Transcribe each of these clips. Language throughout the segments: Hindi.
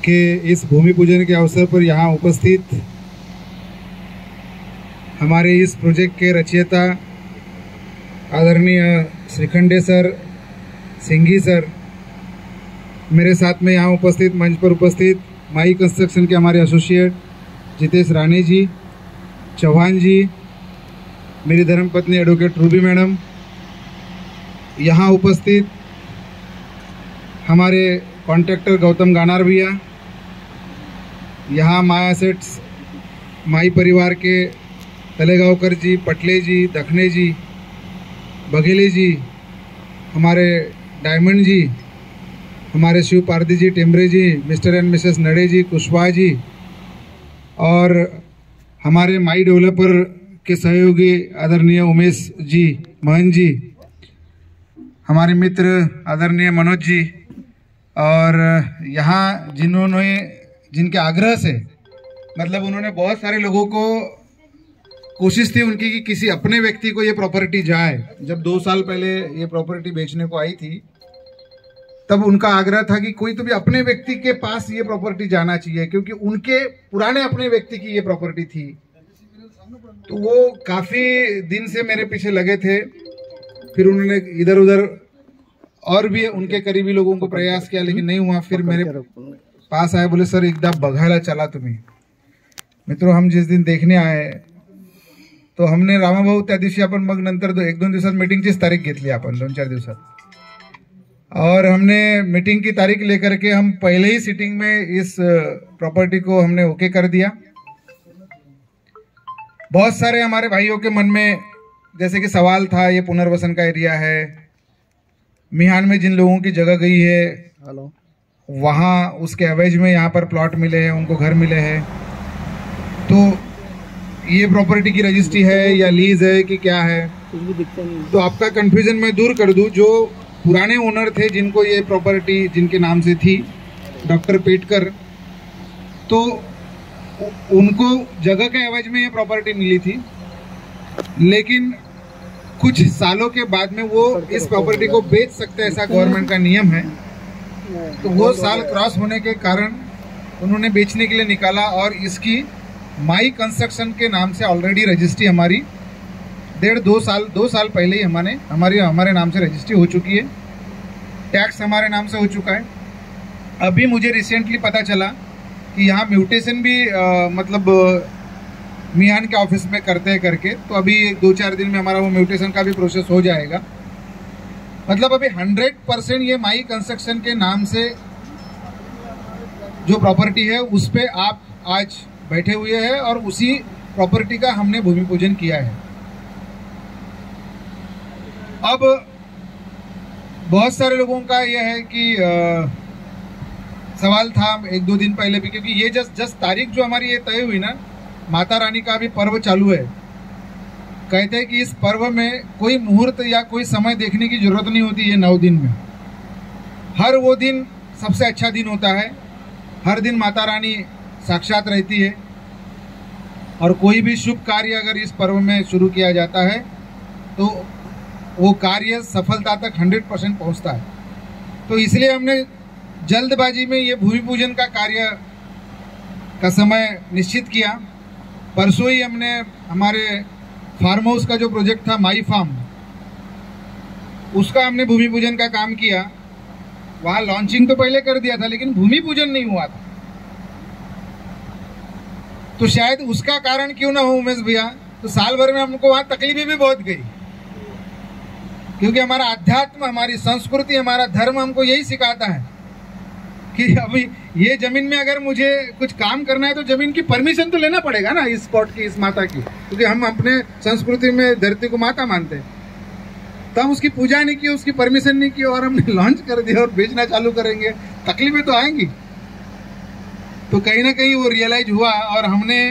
के इस भूमि पूजन के अवसर पर यहाँ उपस्थित हमारे इस प्रोजेक्ट के रचयिता आदरणीय श्रीखंडे सर, सिंघी सर, मेरे साथ में यहाँ उपस्थित मंच पर उपस्थित माई कंस्ट्रक्शन के हमारे एसोसिएट जितेश राणे जी, चौहान जी, मेरी धर्मपत्नी एडवोकेट रूबी मैडम, यहाँ उपस्थित हमारे कॉन्ट्रैक्टर गौतम गानार भैया, यहाँ माया सेट्स माई परिवार के तलेगांवकर जी, पटले जी, दखने जी, बघेली जी, हमारे डायमंड जी, हमारे शिव पारदी जी, टेम्बरे जी, मिस्टर एंड मिसेस नड़े जी, कुशवाहा जी, और हमारे माई डेवलपर के सहयोगी आदरणीय उमेश जी, मोहन जी, हमारे मित्र आदरणीय मनोज जी, और यहाँ जिनके आग्रह से मतलब उन्होंने बहुत सारे लोगों को कोशिश थी उनकी कि किसी अपने व्यक्ति को ये प्रॉपर्टी जाए। जब 2 साल पहले ये प्रॉपर्टी बेचने को आई थी तब उनका आग्रह था कि कोई तो भी अपने व्यक्ति के पास ये प्रॉपर्टी जाना चाहिए, क्योंकि उनके पुराने अपने व्यक्ति की ये प्रॉपर्टी थी। तो वो काफी दिन से मेरे पीछे लगे थे। फिर उन्होंने इधर उधर और भी उनके करीबी लोगों को प्रयास किया, लेकिन नहीं हुआ। फिर मेरे पास आए, बोले सर एकदा बघायला चला तुम्ही। मित्रों, हम जिस दिन देखने आए तो हमने रामाभाऊ त्या दिवशी आपण मग नंतर 1-2 दिवसात मीटिंगचीच तारीख घेतली आपण 2-4 दिवसात, और हमने मीटिंग की तारीख लेकर के हम पहले ही सिटिंग में इस प्रॉपर्टी को हमने ओके कर दिया। बहुत सारे हमारे भाइयों के मन में जैसे कि सवाल था, ये पुनर्वसन का एरिया है, मिहान में जिन लोगों की जगह गई है वहाँ उसके एवज में यहाँ पर प्लॉट मिले हैं, उनको घर मिले हैं, तो ये प्रॉपर्टी की रजिस्ट्री है या लीज है कि क्या है। तो आपका कंफ्यूजन मैं दूर कर दूं, जो पुराने ओनर थे जिनको ये प्रॉपर्टी जिनके नाम से थी, डॉक्टर पेटकर, तो उनको जगह के एवज में ये प्रॉपर्टी मिली थी, लेकिन कुछ सालों के बाद में वो इस प्रॉपर्टी को बेच सकते हैं, ऐसा गवर्नमेंट का नियम है। तो वो साल क्रॉस होने के कारण उन्होंने बेचने के लिए निकाला, और इसकी माई कंस्ट्रक्शन के नाम से ऑलरेडी रजिस्ट्री हमारी 2 साल पहले ही हमारे नाम से रजिस्ट्री हो चुकी है। टैक्स हमारे नाम से हो चुका है। अभी मुझे रिसेंटली पता चला कि यहाँ म्यूटेशन भी मतलब मियान के ऑफिस में करते हैं करके, तो अभी 2-4 दिन में हमारा वो म्यूटेशन का भी प्रोसेस हो जाएगा। मतलब अभी 100% ये माई कंस्ट्रक्शन के नाम से जो प्रॉपर्टी है उस पे आप आज बैठे हुए हैं, और उसी प्रॉपर्टी का हमने भूमि पूजन किया है। अब बहुत सारे लोगों का यह है कि सवाल था 1-2 दिन पहले भी, क्योंकि ये जस्ट तारीख जो हमारी ये तय हुई ना, माता रानी का भी पर्व चालू है। कहते हैं कि इस पर्व में कोई मुहूर्त या कोई समय देखने की जरूरत नहीं होती। ये 9 दिन में हर वो दिन सबसे अच्छा दिन होता है। हर दिन माता रानी साक्षात रहती है, और कोई भी शुभ कार्य अगर इस पर्व में शुरू किया जाता है तो वो कार्य सफलता तक 100% पहुंचता है। तो इसलिए हमने जल्दबाजी में ये भूमि पूजन का कार्य का समय निश्चित किया। परसों ही हमने हमारे फार्म हाउस का जो प्रोजेक्ट था माई फार्म, उसका हमने भूमि पूजन का काम किया। वहाँ लॉन्चिंग तो पहले कर दिया था, लेकिन भूमि पूजन नहीं हुआ था। तो शायद उसका कारण क्यों ना हो उमेश भैया, तो साल भर में हमको वहाँ तकलीफें भी बहुत गई, क्योंकि हमारा अध्यात्म, हमारी संस्कृति, हमारा धर्म हमको यही सिखाता है कि अभी ये जमीन में अगर मुझे कुछ काम करना है तो जमीन की परमिशन तो लेना पड़ेगा ना, इस स्पॉट की, इस माता की, क्योंकि हम अपने संस्कृति में धरती को माता मानते हैं। तो हम उसकी पूजा नहीं की, उसकी परमिशन नहीं की, और हमने लॉन्च कर दिया और बेचना चालू करेंगे, तकलीफें तो आएंगी। तो कहीं ना कहीं वो रियलाइज हुआ, और हमने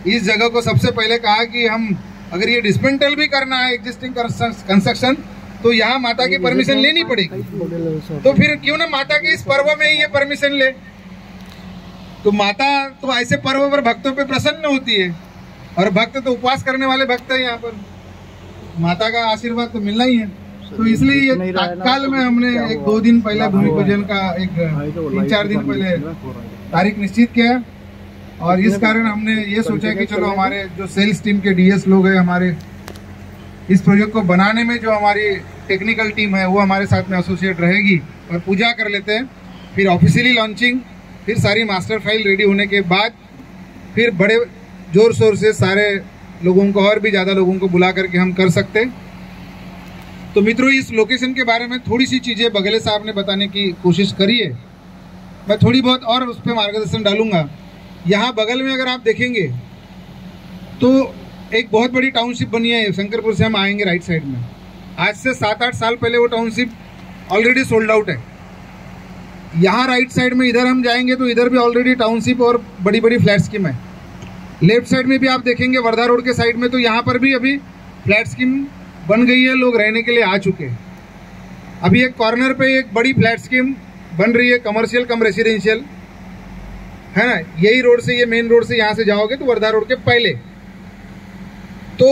इस जगह को सबसे पहले कहा कि हम अगर ये डिस्मेंटल भी करना है एग्जिस्टिंग कंस्ट्रक्शन, तो यहाँ माता की परमिशन लेनी पड़ेगी। तो फिर क्यों ना माता के इस पर्व में ही ये परमिशन ले। तो माता तो ऐसे पर्व पर भक्तों पे प्रसन्न होती है, और भक्त तो उपवास करने वाले भक्त है। यहाँ पर माता का आशीर्वाद तो मिलना ही है। तो इसलिए ये तत्काल में हमने एक 2 दिन पहले भूमि पूजन का एक 3-4 दिन पहले तारीख निश्चित किया। और इस कारण हमने ये सोचा कि चलो हमारे जो सेल्स टीम के डीएस लोग हैं, हमारे इस प्रोजेक्ट को बनाने में जो हमारी टेक्निकल टीम है वो हमारे साथ में एसोसिएट रहेगी और पूजा कर लेते हैं। फिर ऑफिशियली लॉन्चिंग, फिर सारी मास्टर फाइल रेडी होने के बाद फिर बड़े जोर शोर से सारे लोगों को और भी ज़्यादा लोगों को बुला करके हम कर सकते। तो मित्रों, इस लोकेशन के बारे में थोड़ी सी चीज़ें बघेले साहब ने बताने की कोशिश करी है, मैं थोड़ी बहुत और उस पर मार्गदर्शन डालूंगा। यहाँ बगल में अगर आप देखेंगे तो एक बहुत बड़ी टाउनशिप बनी है, शंकरपुर से हम आएंगे राइट साइड में। आज से 7-8 साल पहले वो टाउनशिप ऑलरेडी सोल्ड आउट है। यहाँ राइट साइड में इधर हम जाएंगे तो इधर भी ऑलरेडी टाउनशिप और बड़ी बड़ी फ्लैट स्कीम है। लेफ्ट साइड में भी आप देखेंगे वर्धा रोड के साइड में, तो यहाँ पर भी अभी फ्लैट स्कीम बन गई है, लोग रहने के लिए आ चुके हैं। अभी एक कॉर्नर पे एक बड़ी फ्लैट स्कीम बन रही है, कमर्शियल कम रेसिडेंशियल, है ना। यही रोड से, ये मेन रोड से यहाँ से जाओगे तो वर्धा रोड के पहले, तो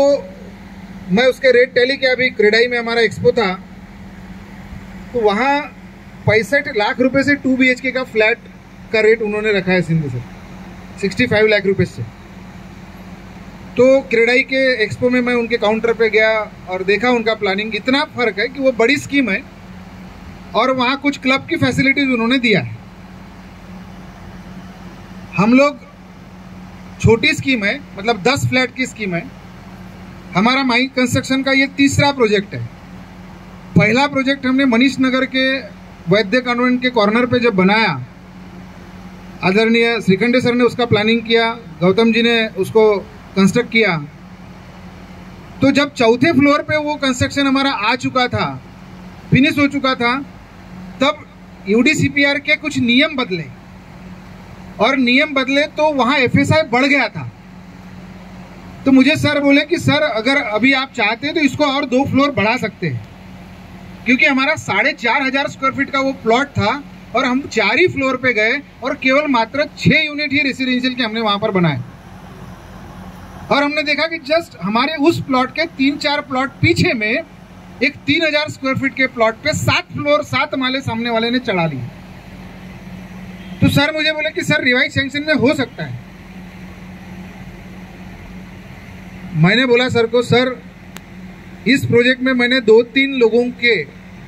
मैं उसके रेट टैली किया। अभी क्रेडाई में हमारा एक्सपो था तो वहाँ 65 लाख रुपए से 2 BHK का फ्लैट का रेट उन्होंने रखा है सिंधु से, 65 लाख रुपए से। तो क्रेडाई के एक्सपो में मैं उनके काउंटर पे गया और देखा उनका प्लानिंग। इतना फर्क है कि वो बड़ी स्कीम है और वहाँ कुछ क्लब की फैसिलिटीज उन्होंने दिया है। हम लोग छोटी स्कीम है, मतलब 10 फ्लैट की स्कीम है। हमारा माई कंस्ट्रक्शन का ये तीसरा प्रोजेक्ट है। पहला प्रोजेक्ट हमने मनीष नगर के वैद्य कॉन्वेंट के कॉर्नर पे जब बनाया, आदरणीय श्रीखंडे सर ने उसका प्लानिंग किया, गौतम जी ने उसको कंस्ट्रक्ट किया। तो जब चौथे फ्लोर पे वो कंस्ट्रक्शन हमारा आ चुका था, फिनिश हो चुका था, तब यूडीसीपीआर के कुछ नियम बदले और नियम बदले तो वहाँ FSI बढ़ गया था। तो मुझे सर बोले कि सर अगर अभी आप चाहते हैं तो इसको और 2 फ्लोर बढ़ा सकते हैं, क्योंकि हमारा 4,500 स्क्वायर फीट का वो प्लॉट था और हम 4 ही फ्लोर पे गए और केवल मात्र 6 यूनिट ही रेसिडेंशियल के हमने वहां पर बनाए। और हमने देखा कि जस्ट हमारे उस प्लॉट के 3-4 प्लॉट पीछे में एक 3,000 स्क्वायर फीट के प्लॉट पे 7 माले सामने वाले ने चढ़ा लिए। तो सर मुझे बोले कि सर रिवाइज सैंक्शन में हो सकता है। मैंने बोला सर को, सर इस प्रोजेक्ट में मैंने 2-3 लोगों के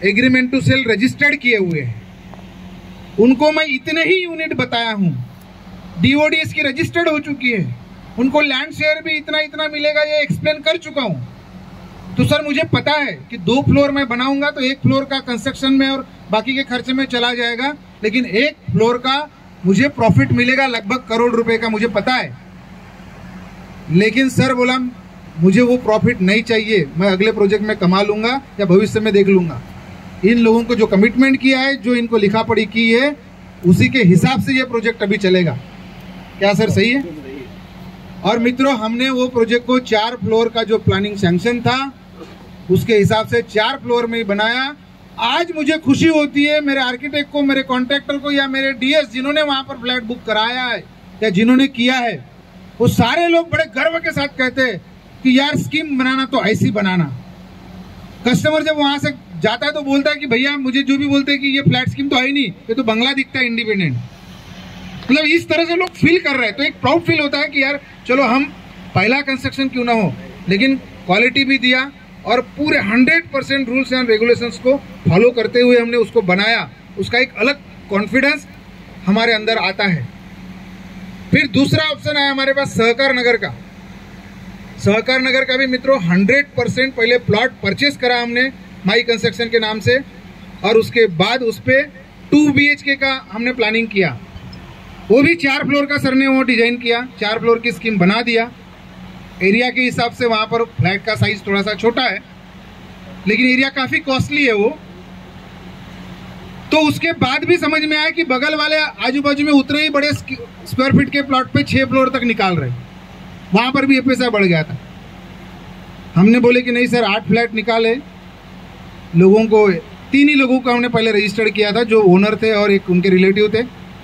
एग्रीमेंट टू सेल रजिस्टर्ड किए हुए हैं, उनको मैं इतने ही यूनिट बताया हूं, DOD इसकी रजिस्टर्ड हो चुकी है, उनको लैंड शेयर भी इतना इतना मिलेगा ये एक्सप्लेन कर चुका हूं। तो सर मुझे पता है कि 2 फ्लोर मैं बनाऊंगा तो 1 फ्लोर का कंस्ट्रक्शन में और बाकी के खर्चे में चला जाएगा, लेकिन 1 फ्लोर का मुझे प्रॉफिट मिलेगा लगभग 1 करोड़ रुपए का, मुझे पता है। लेकिन सर बोला मुझे वो प्रॉफिट नहीं चाहिए, मैं अगले प्रोजेक्ट में कमा लूंगा या भविष्य में देख लूंगा। इन लोगों को जो कमिटमेंट किया है, जो इनको लिखा पढ़ी की है, उसी के हिसाब से ये प्रोजेक्ट अभी चलेगा। क्या सर सही है? और मित्रों, हमने वो प्रोजेक्ट को 4 फ्लोर का जो प्लानिंग सैंक्शन था उसके हिसाब से 4 फ्लोर में ही बनाया। आज मुझे खुशी होती है मेरे आर्किटेक्ट को, मेरे कॉन्ट्रैक्टर को या मेरे डीएस जिन्होंने वहां पर फ्लैट बुक कराया है या जिन्होंने किया है, वो सारे लोग बड़े गर्व के साथ कहते हैं कि यार स्कीम बनाना तो ऐसी बनाना। कस्टमर जब वहां से जाता है तो बोलता है कि भैया मुझे जो भी बोलते हैं कि ये फ्लैट स्कीम तो है नहीं, ये तो बंगला दिखता है इंडिपेंडेंट। मतलब इस तरह से लोग फील कर रहे हैं, तो एक प्राउड फील होता है कि यार चलो हम पहला कंस्ट्रक्शन क्यों ना हो, लेकिन क्वालिटी भी दिया और पूरे 100% रूल्स एंड रेगुलेशंस को फॉलो करते हुए हमने उसको बनाया। उसका एक अलग कॉन्फिडेंस हमारे अंदर आता है। फिर दूसरा ऑप्शन है हमारे पास सहकार नगर का। सहकार नगर का भी मित्रों 100% पहले प्लॉट परचेस करा हमने माई कंस्ट्रक्शन के नाम से, और उसके बाद उस पर 2 BHK का हमने प्लानिंग किया। वो भी 4 फ्लोर का सर ने वो डिजाइन किया, 4 फ्लोर की स्कीम बना दिया। एरिया के हिसाब से वहाँ पर फ्लैट का साइज थोड़ा सा छोटा है, लेकिन एरिया काफ़ी कॉस्टली है वो। तो उसके बाद भी समझ में आया कि बगल वाले आजू बाजू में उतने ही बड़े स्क्वायर फीट के प्लॉट पे 6 फ्लोर तक निकाल रहे, वहाँ पर भी FSI बढ़ गया था। हमने बोले कि नहीं सर 8 फ्लैट निकाले, लोगों को 3 ही लोगों का हमने पहले रजिस्टर्ड किया था, जो ओनर थे और एक उनके रिलेटिव थे,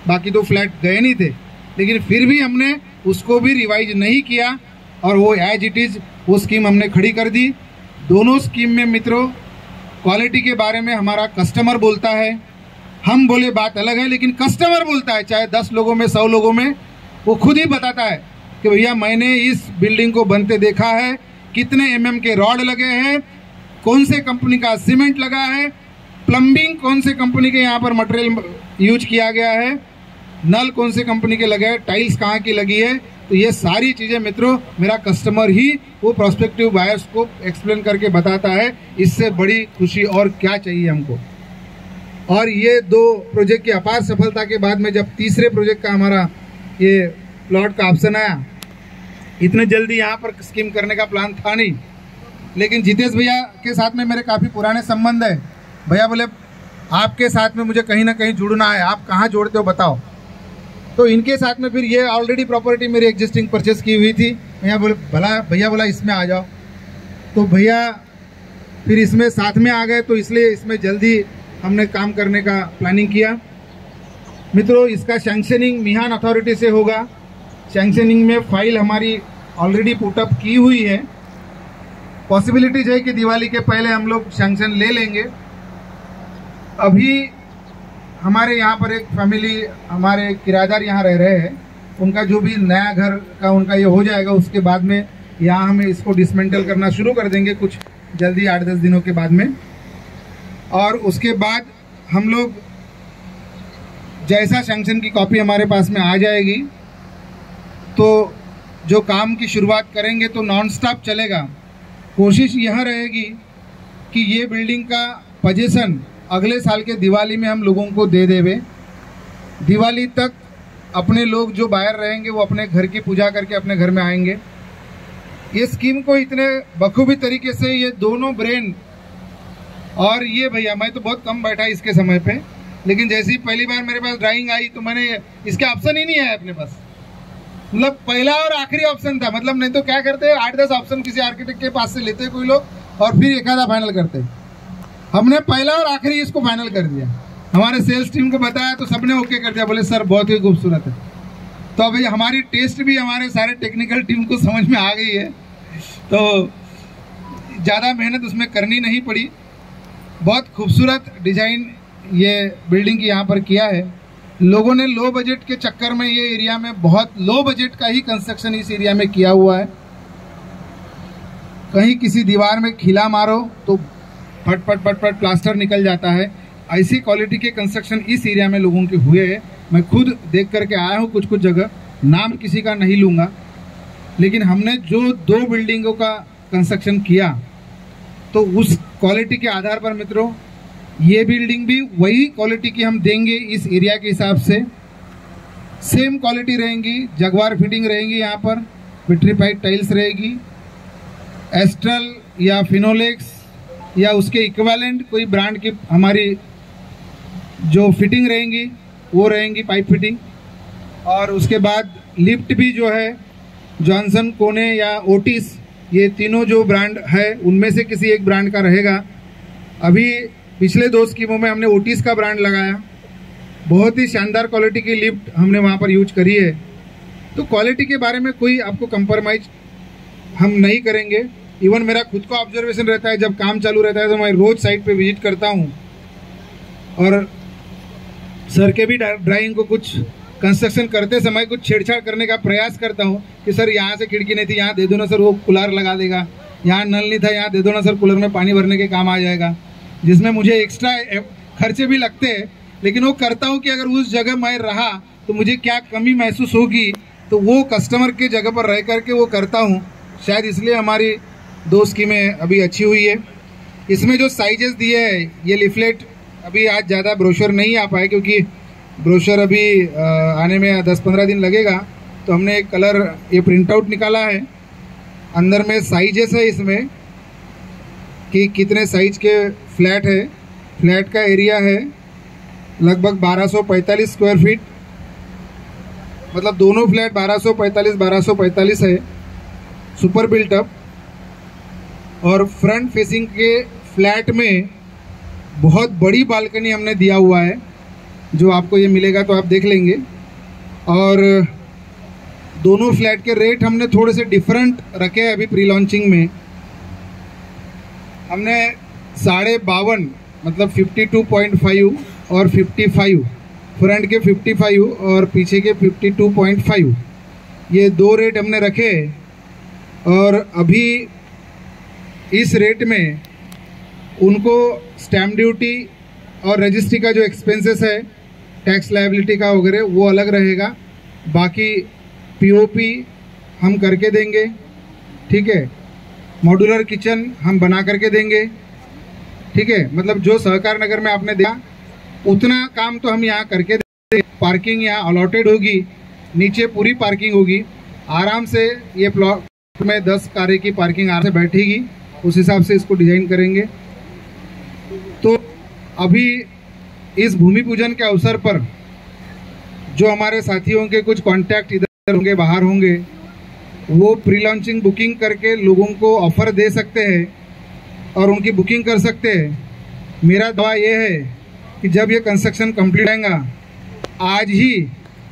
बाकी 2 फ्लैट गए नहीं थे। लेकिन फिर भी हमने उसको भी रिवाइज नहीं किया और वो एज इट इज वो स्कीम हमने खड़ी कर दी। दोनों स्कीम में मित्रों क्वालिटी के बारे में हमारा कस्टमर बोलता है, हम बोले बात अलग है, लेकिन कस्टमर बोलता है, चाहे 10 लोगों में 100 लोगों में, वो खुद ही बताता है कि भैया मैंने इस बिल्डिंग को बनते देखा है, कितने mm के रॉड लगे हैं, कौन से कंपनी का सीमेंट लगा है, प्लम्बिंग कौन से कंपनी के यहाँ पर मटेरियल यूज किया गया है, नल कौन से कंपनी के लगे हैं, टाइल्स कहाँ की लगी है। तो ये सारी चीज़ें मित्रों मेरा कस्टमर ही वो प्रोस्पेक्टिव बायर्स को एक्सप्लेन करके बताता है। इससे बड़ी खुशी और क्या चाहिए हमको। और ये 2 प्रोजेक्ट की अपार सफलता के बाद में जब तीसरे प्रोजेक्ट का हमारा ये प्लॉट का ऑप्शन आया, इतने जल्दी यहाँ पर स्कीम करने का प्लान था नहीं, लेकिन जितेश भैया के साथ में मेरे काफ़ी पुराने संबंध है। भैया बोले आपके साथ में मुझे कहीं ना कहीं जुड़ना है, आप कहाँ जोड़ते हो बताओ। तो इनके साथ में फिर ये ऑलरेडी प्रॉपर्टी मेरी एग्जिस्टिंग परचेस की हुई थी। भैया बोला इसमें आ जाओ, तो भैया फिर इसमें साथ में आ गए, तो इसलिए इसमें जल्दी हमने काम करने का प्लानिंग किया। मित्रों इसका सैंक्शनिंग मिहान अथॉरिटी से होगा। सैंक्शनिंग में फाइल हमारी ऑलरेडी पुटअप की हुई है। पॉसिबिलिटीज है कि दिवाली के पहले हम लोग सैंक्शन ले लेंगे। अभी हमारे यहाँ पर एक फैमिली, हमारे किराएदार यहाँ रह रहे हैं, उनका जो भी नया घर का उनका ये हो जाएगा, उसके बाद में यहाँ हम इसको डिसमेंटल करना शुरू कर देंगे कुछ जल्दी 8-10 दिनों के बाद में। और उसके बाद हम लोग जैसा सैंक्शन की कॉपी हमारे पास में आ जाएगी तो जो काम की शुरुआत करेंगे तो नॉन स्टॉप चलेगा। कोशिश यह रहेगी कि ये बिल्डिंग का पोजीशन अगले साल के दिवाली में हम लोगों को दे देवे। दिवाली तक अपने लोग जो बाहर रहेंगे वो अपने घर की पूजा करके अपने घर में आएंगे। ये स्कीम को इतने बखूबी तरीके से ये दोनों ब्रेन, और ये भैया मैं तो बहुत कम बैठा इसके समय पे, लेकिन जैसे ही पहली बार मेरे पास ड्राइंग आई तो मैंने इसके ऑप्शन ही नहीं है अपने पास। मतलब पहला और आखिरी ऑप्शन था, मतलब नहीं तो क्या करते 8-10 ऑप्शन किसी आर्किटेक्ट के पास से लेते कोई लोग और फिर एक आधा फाइनल करते। हमने पहला और आखिरी इसको फाइनल कर दिया। हमारे सेल्स टीम को बताया तो सबने ओके कर दिया, बोले सर बहुत ही खूबसूरत है। तो अभी हमारी टेस्ट भी हमारे सारे टेक्निकल टीम को समझ में आ गई है, तो ज़्यादा मेहनत उसमें करनी नहीं पड़ी। बहुत खूबसूरत डिजाइन ये बिल्डिंग की यहाँ पर किया है। लोगों ने लो बजट के चक्कर में ये एरिया में बहुत लो बजट का ही कंस्ट्रक्शन इस एरिया में किया हुआ है। कहीं किसी दीवार में खिला मारो तो फट फट फट फट प्लास्टर निकल जाता है। ऐसी क्वालिटी के कंस्ट्रक्शन इस एरिया में लोगों के हुए हैं। मैं खुद देख करके आया हूँ कुछ कुछ जगह, नाम किसी का नहीं लूँगा, लेकिन हमने जो 2 बिल्डिंगों का कंस्ट्रक्शन किया तो उस क्वालिटी के आधार पर मित्रों ये बिल्डिंग भी वही क्वालिटी की हम देंगे। इस एरिया के हिसाब से सेम क्वालिटी रहेंगी, जगवार फिटिंग रहेंगी, यहाँ पर विट्रीफाइड टाइल्स रहेगी, एस्ट्रल या फिनोलेक्स या उसके इक्विवेलेंट कोई ब्रांड की हमारी जो फिटिंग रहेंगी वो रहेंगी, पाइप फिटिंग। और उसके बाद लिफ्ट भी जो है जॉनसन, कोने या ओटिस, ये तीनों जो ब्रांड है उनमें से किसी एक ब्रांड का रहेगा। अभी पिछले 2 स्कीमों में हमने ओटिस का ब्रांड लगाया। बहुत ही शानदार क्वालिटी की लिफ्ट हमने वहाँ पर यूज करी है। तो क्वालिटी के बारे में कोई आपको कंप्रोमाइज हम नहीं करेंगे। इवन मेरा खुद का ऑब्जर्वेशन रहता है, जब काम चालू रहता है तो मैं रोज साइट पे विजिट करता हूँ और सर के भी ड्राइंग को कुछ कंस्ट्रक्शन करते समय कुछ छेड़छाड़ करने का प्रयास करता हूँ कि सर यहाँ से खिड़की नहीं थी, यहाँ दे दो ना सर, वो कूलर लगा देगा, यहाँ नल नहीं था, यहाँ दे दो ना सर, कूलर में पानी भरने के काम आ जाएगा, जिसमें मुझे एक्स्ट्रा खर्चे भी लगते हैं। लेकिन वो करता हूँ कि अगर उस जगह मैं रहा तो मुझे क्या कमी महसूस होगी, तो वो कस्टमर के जगह पर रह करके वो करता हूँ। शायद इसलिए हमारी 2 स्कीमें अभी अच्छी हुई है। इसमें जो साइजेस दिए है, ये लिफलेट अभी आज ज़्यादा ब्रोशर नहीं आ पाए क्योंकि ब्रोशर अभी आने में 10-15 दिन लगेगा। तो हमने एक कलर ये प्रिंट आउट निकाला है, अंदर में साइजेस है इसमें कि कितने साइज के फ्लैट है। फ्लैट का एरिया है लगभग 1245 स्क्वायर फीट, मतलब दोनों फ्लैट 1245 है, सुपर बिल्टअप। और फ्रंट फेसिंग के फ्लैट में बहुत बड़ी बालकनी हमने दिया हुआ है, जो आपको ये मिलेगा तो आप देख लेंगे। और दोनों फ्लैट के रेट हमने थोड़े से डिफरेंट रखे हैं। अभी प्री लॉन्चिंग में हमने 52.5 मतलब 52.5 और 55, फ्रंट के 55 और पीछे के 52.5, ये दो रेट हमने रखे। और अभी इस रेट में उनको स्टैम्प ड्यूटी और रजिस्ट्री का जो एक्सपेंसेस है, टैक्स लायबिलिटी का वगैरह, वो अलग रहेगा। बाकी पीओपी हम करके देंगे, ठीक है। मॉड्यूलर किचन हम बना करके देंगे, ठीक है। मतलब जो सहकार नगर में आपने दिया उतना काम तो हम यहाँ करके देंगे। पार्किंग यहाँ अलॉटेड होगी, नीचे पूरी पार्किंग होगी। आराम से ये प्लॉट में 10 कारें की पार्किंग आराम से बैठेगी, उस हिसाब से इसको डिजाइन करेंगे। तो अभी इस भूमि पूजन के अवसर पर जो हमारे साथियों के कुछ कांटेक्ट इधर होंगे बाहर होंगे, वो प्री लॉन्चिंग बुकिंग करके लोगों को ऑफर दे सकते हैं और उनकी बुकिंग कर सकते हैं। मेरा दावा ये है कि जब ये कंस्ट्रक्शन कंप्लीट होगा, आज ही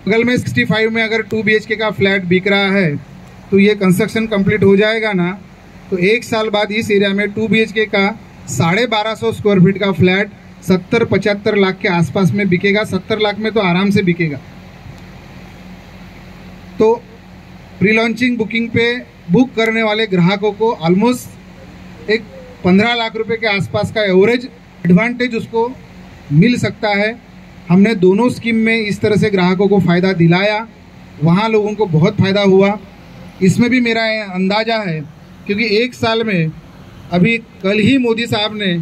बगल में 65 में अगर 2 BHK का फ्लैट बिक रहा है तो ये कंस्ट्रक्शन कंप्लीट हो जाएगा ना, तो 1 साल बाद इस एरिया में 2 BHK का 1250 स्क्वायर फीट का फ्लैट 70-75 लाख के आसपास में बिकेगा। 70 लाख में तो आराम से बिकेगा। तो प्री लॉन्चिंग बुकिंग पे बुक करने वाले ग्राहकों को ऑलमोस्ट एक 15 लाख रुपए के आसपास का एवरेज एडवांटेज उसको मिल सकता है। हमने दोनों स्कीम में इस तरह से ग्राहकों को फ़ायदा दिलाया, वहाँ लोगों को बहुत फ़ायदा हुआ। इसमें भी मेरा अंदाज़ा है, क्योंकि 1 साल में अभी कल ही मोदी साहब ने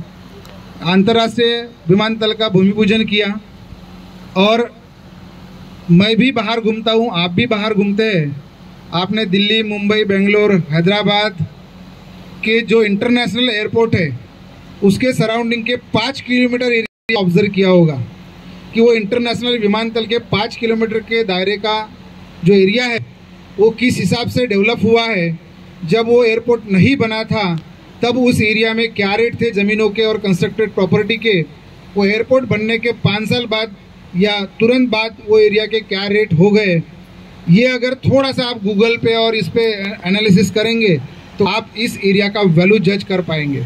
अंतर्राष्ट्रीय विमानतल का भूमि पूजन किया, और मैं भी बाहर घूमता हूँ, आप भी बाहर घूमते हैं। आपने दिल्ली, मुंबई, बेंगलोर, हैदराबाद के जो इंटरनेशनल एयरपोर्ट है उसके सराउंडिंग के 5 किलोमीटर एरिया ऑब्जर्व किया होगा कि वो इंटरनेशनल विमानतल के 5 किलोमीटर के दायरे का जो एरिया है वो किस हिसाब से डेवलप हुआ है। जब वो एयरपोर्ट नहीं बना था तब उस एरिया में क्या रेट थे ज़मीनों के और कंस्ट्रक्टेड प्रॉपर्टी के, वो एयरपोर्ट बनने के 5 साल बाद या तुरंत बाद वो एरिया के क्या रेट हो गए। ये अगर थोड़ा सा आप गूगल पे और इस पे एनालिसिस करेंगे तो आप इस एरिया का वैल्यू जज कर पाएंगे।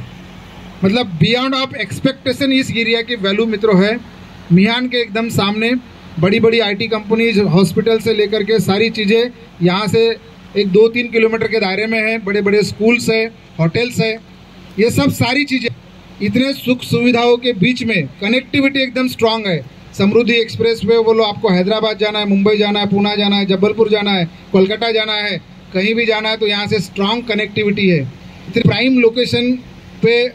मतलब बियॉन्ड ऑफ एक्सपेक्टेशन इस एरिया की वैल्यू मित्रों है। मियान के एकदम सामने बड़ी बड़ी IT कंपनीज, हॉस्पिटल से लेकर के सारी चीज़ें यहाँ से एक 2-3 किलोमीटर के दायरे में है। बड़े बड़े स्कूल्स है, होटल्स है, ये सब सारी चीज़ें इतने सुख सुविधाओं के बीच में कनेक्टिविटी एकदम स्ट्रांग है। समृद्धि एक्सप्रेस वे बोलो, आपको हैदराबाद जाना है, मुंबई जाना है, पुणे जाना है, जबलपुर जाना है, कोलकाता जाना है, कहीं भी जाना है तो यहाँ से स्ट्रांग कनेक्टिविटी है। इतने प्राइम लोकेशन पे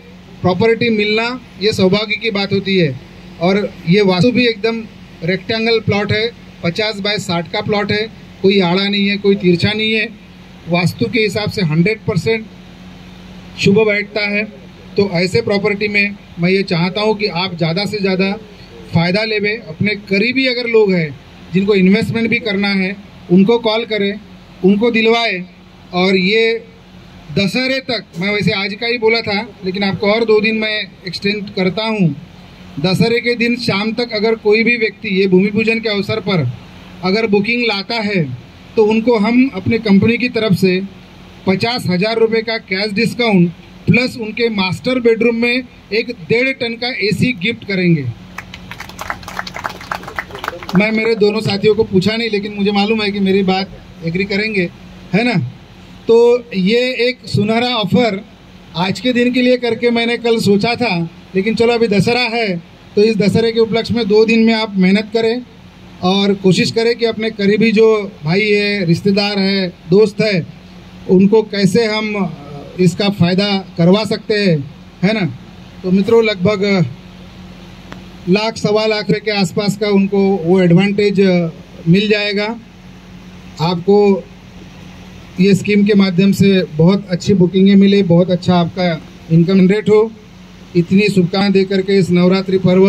प्रॉपर्टी मिलना ये सौभाग्य की बात होती है। और ये वास्तु भी एकदम रेक्टेंगल प्लॉट है, 50 बाय 60 का प्लॉट है, कोई आड़ा नहीं है, कोई तिरछा नहीं है। वास्तु के हिसाब से 100% शुभ बैठता है। तो ऐसे प्रॉपर्टी में मैं ये चाहता हूँ कि आप ज़्यादा से ज़्यादा फ़ायदा लेवे। अपने करीबी अगर लोग हैं जिनको इन्वेस्टमेंट भी करना है उनको कॉल करें, उनको दिलवाए। और ये दशहरे तक, मैं वैसे आज का ही बोला था लेकिन आपको और 2 दिन मैं एक्सटेंड करता हूँ। दशहरे के दिन शाम तक अगर कोई भी व्यक्ति ये भूमि पूजन के अवसर पर अगर बुकिंग लाता है तो उनको हम अपने कंपनी की तरफ से 50,000 रुपये का कैश डिस्काउंट प्लस उनके मास्टर बेडरूम में एक 1.5 टन का AC गिफ्ट करेंगे। मैं मेरे दोनों साथियों को पूछा नहीं, लेकिन मुझे मालूम है कि मेरी बात एग्री करेंगे, है ना। तो ये एक सुनहरा ऑफर आज के दिन के लिए करके मैंने कल सोचा था, लेकिन चलो अभी दशहरा है तो इस दशहरे के उपलक्ष्य में 2 दिन में आप मेहनत करें और कोशिश करें कि अपने करीबी जो भाई है, रिश्तेदार है, दोस्त है, उनको कैसे हम इसका फ़ायदा करवा सकते हैं, है ना। तो मित्रों लगभग 1-1.25 लाख रुपये के आसपास का उनको वो एडवांटेज मिल जाएगा। आपको ये स्कीम के माध्यम से बहुत अच्छी बुकिंगें मिले, बहुत अच्छा आपका इनकम जनरेट हो। इतनी शुभकामनाएं दे करके इस नवरात्रि पर्व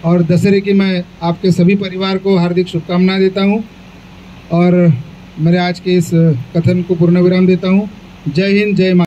और दशहरे की मैं आपके सभी परिवार को हार्दिक शुभकामनाएं देता हूं और मेरे आज के इस कथन को पूर्ण विराम देता हूं। जय हिंद, जय माता।